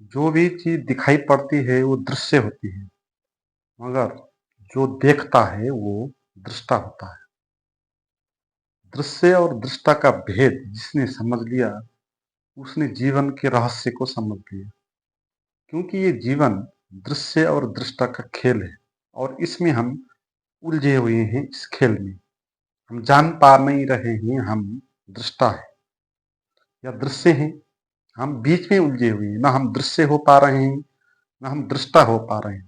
जो भी चीज दिखाई पड़ती है वो दृश्य होती है, मगर जो देखता है वो दृष्टा होता है। दृश्य और दृष्टा का भेद जिसने समझ लिया उसने जीवन के रहस्य को समझ लिया। क्योंकि ये जीवन दृश्य और दृष्टा का खेल है और इसमें हम उलझे हुए हैं। इस खेल में हम जान पा नहीं रहे हैं हम दृष्टा है या दृश्य हैं। हम बीच में उलझे हुए हैं, ना हम दृश्य हो पा रहे हैं ना हम दृष्टा हो पा रहे हैं।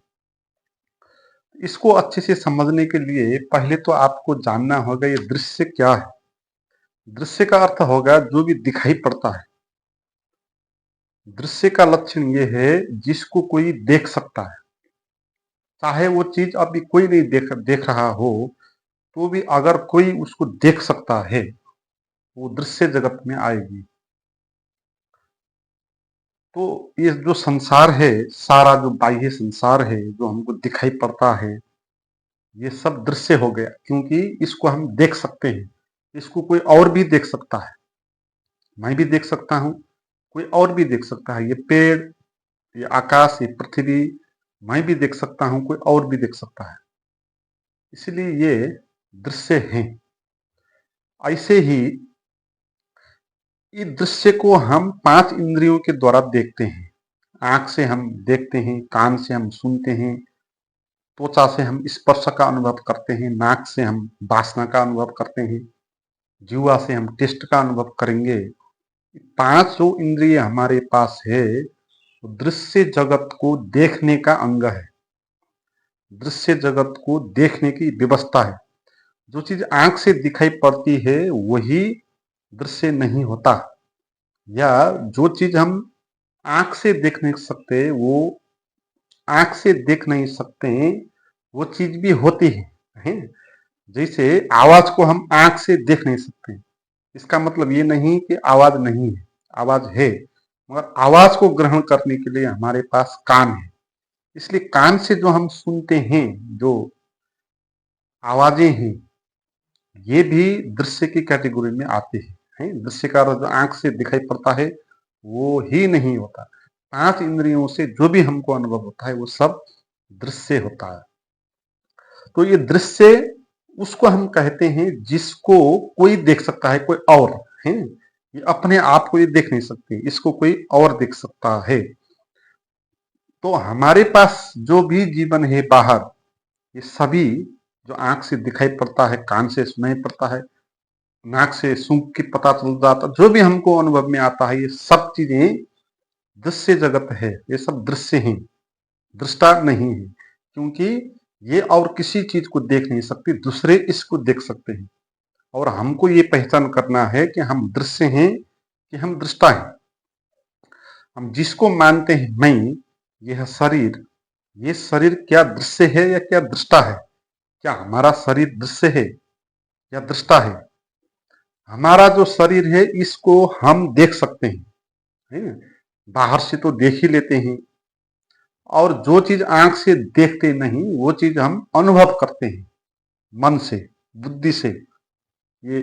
इसको अच्छे से समझने के लिए पहले तो आपको जानना होगा ये दृश्य क्या है। दृश्य का अर्थ होगा जो भी दिखाई पड़ता है। दृश्य का लक्षण ये है जिसको कोई देख सकता है, चाहे वो चीज अभी कोई नहीं देख रहा हो, तो भी अगर कोई उसको देख सकता है वो दृश्य जगत में आएगी। तो ये जो संसार है, सारा जो बाह्य संसार है जो हमको दिखाई पड़ता है, ये सब दृश्य हो गया क्योंकि इसको हम देख सकते हैं। इसको कोई और भी देख सकता है, मैं भी देख सकता हूँ, कोई और भी देख सकता है। ये पेड़, ये आकाश, ये पृथ्वी मैं भी देख सकता हूँ, कोई और भी देख सकता है। इसलिए ये दृश्य हैं। ऐसे ही इस दृश्य को हम 5 इंद्रियों के द्वारा देखते हैं। आंख से हम देखते हैं, कान से हम सुनते हैं, त्वचा से हम स्पर्श का अनुभव करते हैं, नाक से हम वासना का अनुभव करते हैं, जीवा से हम टेस्ट का अनुभव करेंगे। 5 जो इंद्रिय हमारे पास है वो दृश्य जगत को देखने का अंग है, दृश्य जगत को देखने की व्यवस्था है। जो चीज आंख से दिखाई पड़ती है वही दृश्य नहीं होता, या जो चीज हम आंख से देख नहीं सकते वो आंख से देख नहीं सकते वो चीज भी होती है। जैसे आवाज को हम आंख से देख नहीं सकते, इसका मतलब ये नहीं कि आवाज नहीं है, आवाज है, मगर आवाज को ग्रहण करने के लिए हमारे पास कान है। इसलिए कान से जो हम सुनते हैं, जो आवाजें हैं, ये भी दृश्य की कैटेगरी में आते हैं। दृश्य का जो आंख से दिखाई पड़ता है वो ही नहीं होता। 5 इंद्रियों से जो भी हमको अनुभव होता है वो सब दृश्य होता है। तो ये दृश्य उसको हम कहते हैं जिसको कोई देख सकता है, कोई और है। ये अपने आप को ये देख नहीं सकते, इसको कोई और देख सकता है। तो हमारे पास जो भी जीवन है बाहर, ये सभी जो आंख से दिखाई पड़ता है, कान से सुनाई पड़ता है, नाक से सूंघ के पता चल जाता, जो भी हमको अनुभव में आता है, ये सब चीजें दृश्य जगत है। ये सब दृश्य हैं, दृष्टा नहीं है। क्योंकि ये और किसी चीज को देख नहीं सकती, दूसरे इसको देख सकते हैं। और हमको ये पहचान करना है कि हम दृश्य हैं कि हम दृष्टा हैं। हम जिसको मानते हैं मैं, यह शरीर, ये शरीर क्या दृश्य है या क्या दृष्टा है? क्या हमारा शरीर दृश्य है या दृष्टा है? हमारा जो शरीर है इसको हम देख सकते हैं, है ना? बाहर से तो देख ही लेते हैं, और जो चीज आंख से देखते नहीं वो चीज हम अनुभव करते हैं मन से, बुद्धि से। ये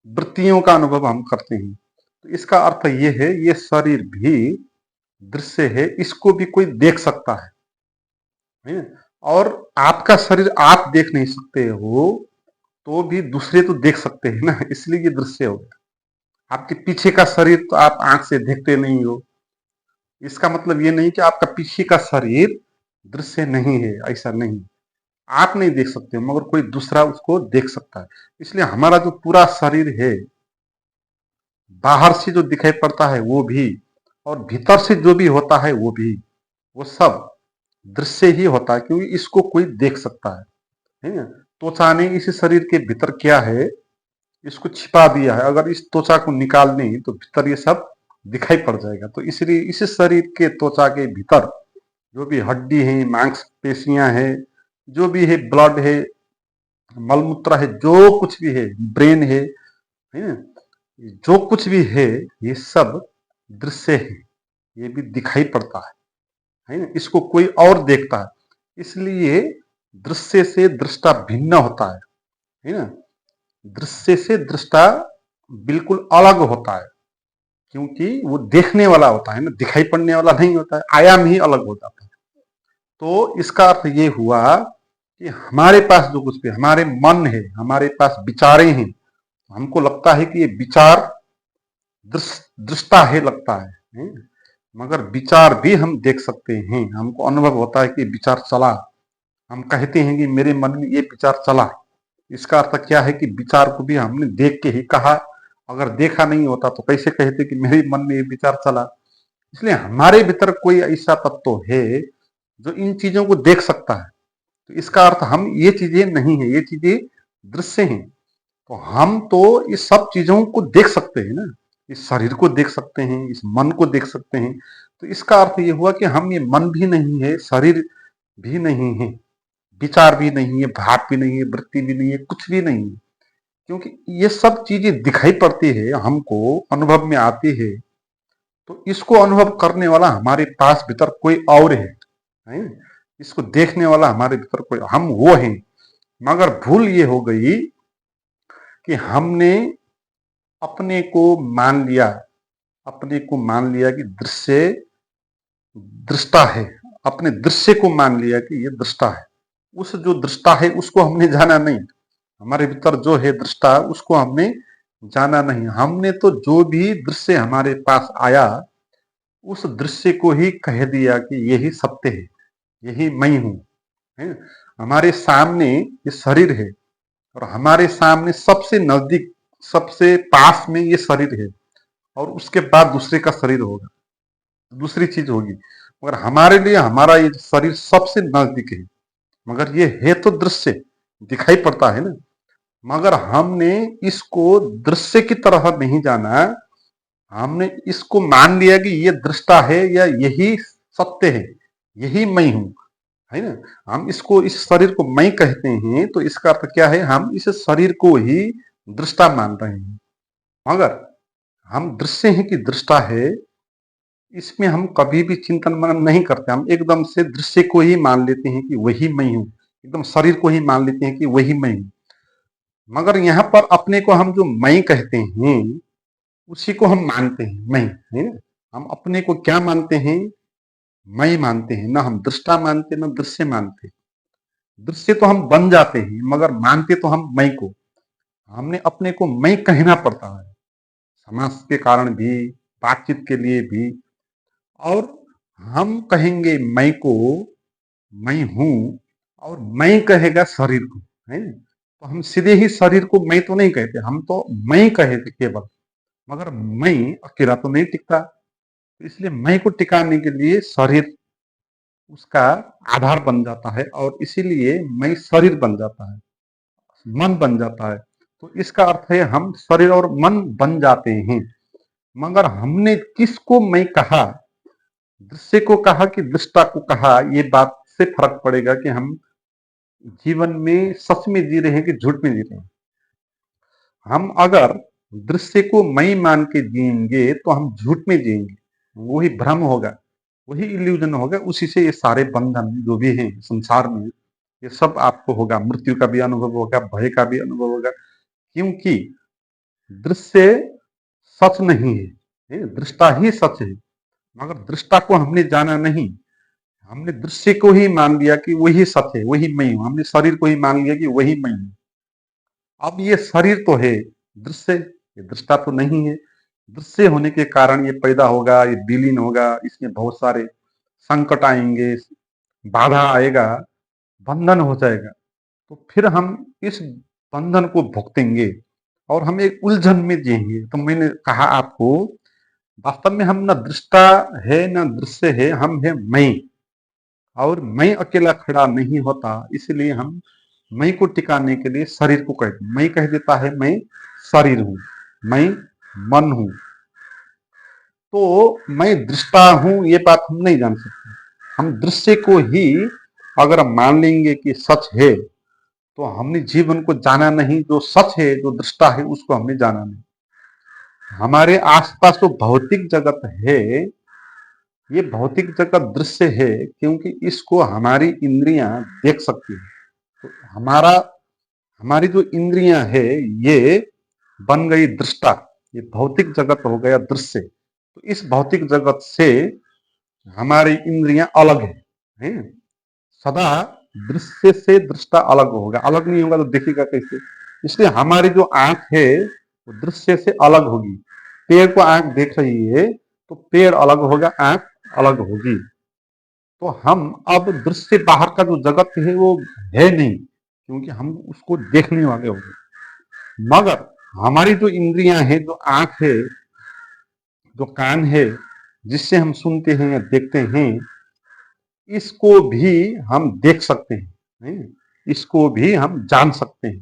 वृत्तियों का अनुभव हम करते हैं। तो इसका अर्थ ये है ये शरीर भी दृश्य है, इसको भी कोई देख सकता है ना? और आपका शरीर आप देख नहीं सकते हो तो भी दूसरे तो देख सकते हैं ना, इसलिए ये दृश्य हो गया। आपके पीछे का शरीर तो आप आंख से देखते नहीं हो, इसका मतलब ये नहीं कि आपका पीछे का शरीर दृश्य नहीं है, ऐसा नहीं। आप नहीं देख सकते मगर कोई दूसरा उसको देख सकता है। इसलिए हमारा जो पूरा शरीर है, बाहर से जो दिखाई पड़ता है वो भी, और भीतर से जो भी होता है वो भी, वो सब दृश्य ही होता है, क्योंकि इसको कोई देख सकता है ना? त्वचा ने इस शरीर के भीतर क्या है इसको छिपा दिया है, अगर इस त्वचा को निकाल दें तो भीतर ये सब दिखाई पड़ जाएगा। तो इसलिए इस शरीर के त्वचा के भीतर जो भी हड्डी है, मांसपेशियां है, जो भी है, ब्लड है, मलमूत्र है, जो कुछ भी है, ब्रेन है ना? जो कुछ भी है ये सब दृश्य है, ये भी दिखाई पड़ता है ना? इसको कोई और देखता है, इसलिए दृश्य से दृष्टा भिन्न होता है ना? दृश्य से दृष्टा बिल्कुल अलग होता है। क्योंकि वो देखने वाला होता है ना, दिखाई पड़ने वाला नहीं होता है, आयाम ही अलग हो जाता है। तो इसका अर्थ ये हुआ कि हमारे पास जो कुछ भी हमारे मन है, हमारे पास विचारें हैं, हमको लगता है कि ये विचार दृष्टा है लगता है, मगर विचार भी हम देख सकते हैं। हमको अनुभव होता है कि विचार चला, हम कहते हैं कि मेरे मन में ये विचार चला। इसका अर्थ क्या है कि विचार को भी हमने देख के ही कहा। अगर देखा नहीं होता तो कैसे कहते कि मेरे मन में ये विचार चला। इसलिए हमारे भीतर कोई ऐसा तत्व है जो इन चीजों को देख सकता है। तो इसका अर्थ हम ये चीजें नहीं है, ये चीजें दृश्य हैं। तो हम तो इस सब चीजों को देख सकते हैं ना, इस शरीर को देख सकते हैं, इस मन को देख सकते हैं। तो इसका अर्थ ये हुआ कि हम ये मन भी नहीं है, शरीर भी नहीं है, विचार भी नहीं है, भाव भी नहीं है, वृत्ति भी नहीं है, कुछ भी नहीं है। क्योंकि ये सब चीजें दिखाई पड़ती है, हमको अनुभव में आती है। तो इसको अनुभव करने वाला हमारे पास भीतर कोई और है? इसको देखने वाला हमारे भीतर कोई, हम वो हैं। मगर भूल ये हो गई कि हमने अपने को मान लिया, अपने को मान लिया कि दृश्य दृष्टा है, अपने दृश्य को मान लिया कि ये दृष्टा है। उस जो दृष्टा है उसको हमने जाना नहीं, हमारे भीतर जो है दृष्टा उसको हमने जाना नहीं। हमने तो जो भी दृश्य हमारे पास आया उस दृश्य को ही कह दिया कि यही सत्य है, यही मैं हूं, है। हमारे सामने ये शरीर है और हमारे सामने सबसे नजदीक, सबसे पास में ये शरीर है, और उसके बाद दूसरे का शरीर होगा, दूसरी चीज होगी। मगर हमारे लिए हमारा ये शरीर सबसे नजदीक है। मगर ये है तो दृश्य, दिखाई पड़ता है ना। मगर हमने इसको दृश्य की तरह नहीं जाना, हमने इसको मान लिया कि ये दृष्टा है या यही सत्य है, यही मैं हूं, है ना। हम इसको, इस शरीर को मैं कहते हैं, तो इसका अर्थ क्या है, हम इस शरीर को ही दृष्टा मान रहे हैं। मगर हम दृश्य हैं कि दृष्टा है, इसमें हम कभी भी चिंतन मनन नहीं करते। हम एकदम से दृश्य को ही मान लेते हैं कि वही मैं हूं, एकदम शरीर को ही मान लेते हैं कि वही मैं हूं। मगर यहाँ पर अपने को हम जो मैं कहते हैं उसी को हम मानते हैं मैं, है ना। हम अपने को क्या मानते हैं, मैं मानते हैं ना। हम दृष्टा मानते ना दृश्य मानते। दृश्य तो हम बन जाते हैं मगर मानते तो हम मैं को। हमने अपने को मैं कहना पड़ता है, समाज के कारण भी, बातचीत के लिए भी। और हम कहेंगे मैं को, मैं हूं, और मैं कहेगा शरीर को, है। तो हम सीधे ही शरीर को मैं तो नहीं कहते, हम तो मैं कहे थे केवल। मगर मैं अकेला तो नहीं टिकता, इसलिए मैं को टिकाने के लिए शरीर उसका आधार बन जाता है, और इसीलिए मैं शरीर बन जाता है, मन बन जाता है। तो इसका अर्थ है हम शरीर और मन बन जाते हैं। मगर हमने किसको मैं कहा, दृश्य को कहा कि दृष्टा को कहा, ये बात से फर्क पड़ेगा कि हम जीवन में सच में जी रहे हैं कि झूठ में जी रहे हैं। हम अगर दृश्य को मैं मान के जिएंगे तो हम झूठ में जिएंगे, वही भ्रम होगा, वही इल्यूजन होगा। उसी से ये सारे बंधन जो भी हैं संसार में, ये सब आपको होगा। मृत्यु का भी अनुभव होगा, भय का भी अनुभव होगा, क्योंकि दृश्य सच नहीं है, दृष्टा ही सच है। मगर दृष्टा को हमने जाना नहीं, हमने दृश्य को ही मान लिया कि वही सच है, वही मैं हूं। हमने शरीर को ही मान लिया कि वही मैं हूं। अब ये शरीर तो है दृश्य, ये दृष्टा तो नहीं है। दृश्य होने के कारण ये पैदा होगा, ये विलीन होगा, इसमें बहुत सारे संकट आएंगे, बाधा आएगा, बंधन हो जाएगा। तो फिर हम इस बंधन को भुगतेंगे और हम एक उलझन में जिएंगे। तो मैंने कहा आपको, वास्तव में हम न दृष्टा है न दृश्य है, हम है मैं। और मैं अकेला खड़ा नहीं होता, इसलिए हम मैं को टिकाने के लिए शरीर को कहते हैं। मैं कह देता है मैं शरीर हूं, मैं मन हूं। तो मैं दृष्टा हूं ये बात हम नहीं जान सकते। हम दृश्य को ही अगर मान लेंगे कि सच है, तो हमने जीवन को जाना नहीं। जो सच है, जो दृष्टा है, उसको हमने जाना नहीं। हमारे आसपास जो भौतिक जगत है, ये भौतिक जगत दृश्य है क्योंकि इसको हमारी इंद्रियां देख सकती है। तो हमारी जो इंद्रियां है ये बन गई दृष्टा, ये भौतिक जगत हो गया दृश्य। तो इस भौतिक जगत से हमारी इंद्रियां अलग हैं? सदा दृश्य से दृष्टा अलग होगा, अलग नहीं होगा तो देखेगा कैसे? इसलिए हमारी जो आंख है वो दृश्य से अलग होगी। पेड़ को आंख देख रही है तो पेड़ अलग होगा, आंख अलग होगी। तो हम अब दृश्य बाहर का जो जगत है वो है नहीं, क्योंकि हम उसको देखने वाले हो गए। मगर हमारी जो इंद्रियां हैं, जो आंख है, जो कान है, जिससे हम सुनते हैं या देखते हैं, इसको भी हम देख सकते हैं, नहीं? इसको भी हम जान सकते हैं।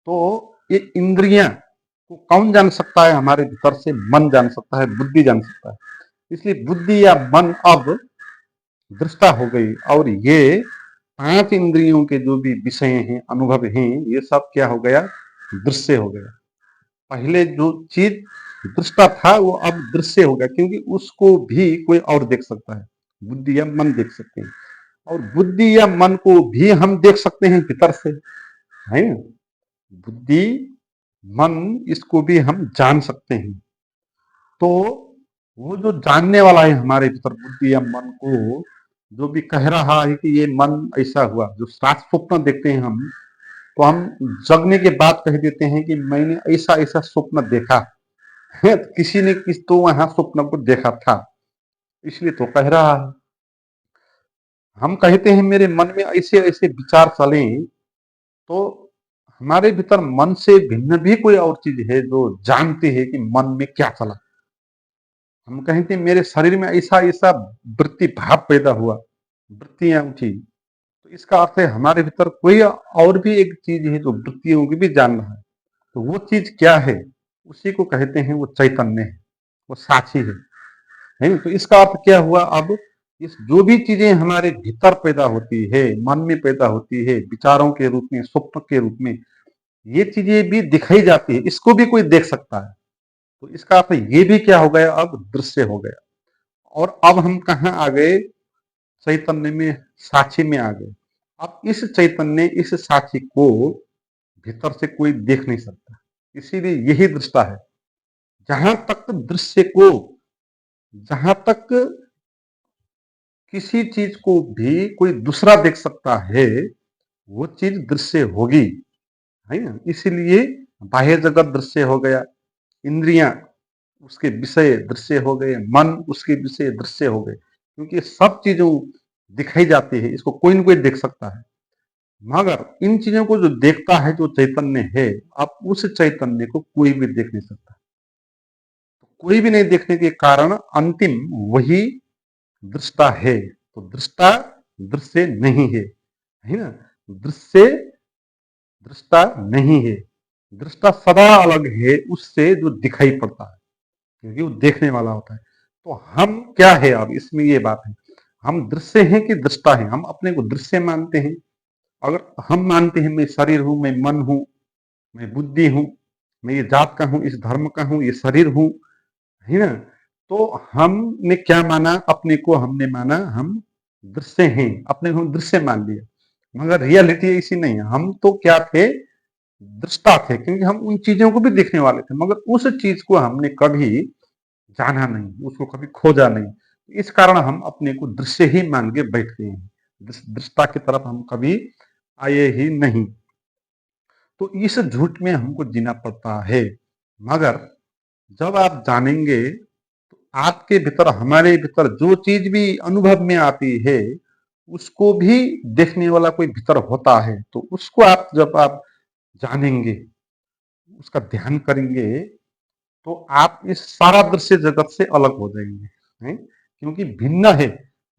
तो ये इंद्रियां को कौन जान सकता है? हमारे भीतर से मन जान सकता है, बुद्धि जान सकता है। इसलिए बुद्धि या मन अब दृष्टा हो गई, और ये 5 इंद्रियों के जो भी विषय हैं, अनुभव हैं, ये सब क्या हो गया? दृश्य हो गया। पहले जो चीज दृष्टा था वो अब दृश्य हो गया, क्योंकि उसको भी कोई और देख सकता है, बुद्धि या मन देख सकते हैं। और बुद्धि या मन को भी हम देख सकते हैं भीतर से, है? बुद्धि, मन, इसको भी हम जान सकते हैं। तो वो जो जानने वाला है हमारे भीतर, बुद्धि या मन को, जो भी कह रहा है कि ये मन ऐसा हुआ, जो सात स्वप्न देखते हैं हम, तो हम जगने के बाद कह देते हैं कि मैंने ऐसा ऐसा स्वप्न देखा है, किसी ने किस तो वहां स्वप्न को देखा था, इसलिए तो कह रहा है। हम कहते हैं मेरे मन में ऐसे ऐसे विचार चले, तो हमारे भीतर मन से भिन्न भी कोई और चीज है जो जानती है कि मन में क्या चला। हम कहते हैं मेरे शरीर में ऐसा ऐसा वृत्ति भाव पैदा हुआ, वृत्तियां उठी, तो इसका अर्थ है हमारे भीतर कोई और भी एक चीज है जो वृत्तियों की भी जान रहा है। तो वो चीज क्या है? उसी को कहते हैं वो चैतन्य है, वो साक्षी है। तो इसका अर्थ क्या हुआ? अब इस जो भी चीजें हमारे भीतर पैदा होती है, मन में पैदा होती है, विचारों के रूप में, स्वप्न के रूप में, ये चीजें भी दिखाई जाती है, इसको भी कोई देख सकता है। तो इसका अर्थ ये भी क्या हो गया? अब दृश्य हो गया। और अब हम कहाँ आ गए? चैतन्य में, साक्षी में आ गए। अब इस चैतन्य, इस साक्षी को भीतर से कोई देख नहीं सकता, इसीलिए यही दृष्टा है। जहां तक दृश्य को, जहां तक किसी चीज को भी कोई दूसरा देख सकता है, वो चीज दृश्य होगी, है ना? इसीलिए बाह्य जगत दृश्य हो गया, इंद्रियां उसके विषय दृश्य हो गए, मन उसके विषय दृश्य हो गए, क्योंकि सब चीजों दिखाई जाती है, इसको कोई न कोई देख सकता है। मगर इन चीजों को जो देखता है, जो चैतन्य है, अब उस चैतन्य को कोई भी देख नहीं सकता। तो कोई भी नहीं देखने के कारण अंतिम वही दृष्टा है। तो दृष्टा दृश्य नहीं है ना? दृश्य दृष्टा नहीं है। दृष्टा सदा अलग है उससे जो दिखाई पड़ता है, क्योंकि वो देखने वाला होता है। तो हम क्या है? अब इसमें ये बात है, हम दृश्य हैं कि दृष्टा हैं? हम अपने को दृश्य मानते हैं। अगर हम मानते हैं मैं शरीर हूं, मैं मन हूं, मैं बुद्धि हूं, मैं ये जात का हूं, इस धर्म का हूं, ये शरीर हूं, है ना? तो हमने क्या माना? अपने को हमने माना हम दृश्य हैं, अपने को हम दृश्य मान लिया। मगर रियलिटी ऐसी नहीं है। हम तो क्या थे? दृष्टा थे, क्योंकि हम उन चीजों को भी देखने वाले थे, मगर उस चीज को हमने कभी जाना नहीं, उसको कभी खोजा नहीं। इस कारण हम अपने को दृश्य ही मान के बैठ गए हैं, दृष्टा की तरफ हम कभी आए ही नहीं। तो इस झूठ में हमको जीना पड़ता है। मगर जब आप जानेंगे, तो आपके भीतर, हमारे भीतर जो चीज भी अनुभव में आती है, उसको भी देखने वाला कोई भीतर होता है। तो उसको आप जब आप जानेंगे, उसका ध्यान करेंगे, तो आप इस सारा दृश्य जगत से अलग हो जाएंगे, हैं? क्योंकि भिन्न है,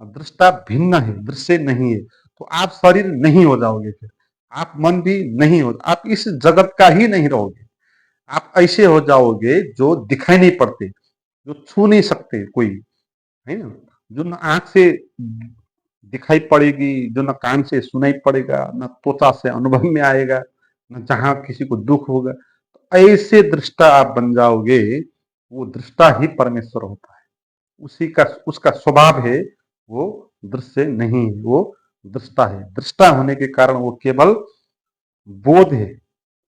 दृष्टा भिन्न है, दृश्य नहीं है। तो आप शरीर नहीं हो जाओगे, फिर आप मन भी नहीं हो, आप इस जगत का ही नहीं रहोगे। आप ऐसे हो जाओगे जो दिखाई नहीं पड़ते, जो छू नहीं सकते कोई, है ना? जो न आंख से दिखाई पड़ेगी, जो न कान से सुनाई पड़ेगा, न त्वचा से अनुभव में आएगा, न जहां किसी को दुख होगा। तो ऐसे दृष्टा आप बन जाओगे। वो दृष्टा ही परमेश्वर होता है, उसी का, उसका स्वभाव है, वो दृश्य नहीं है, वो दृष्टा है। दृष्टा होने के कारण वो केवल बोध है,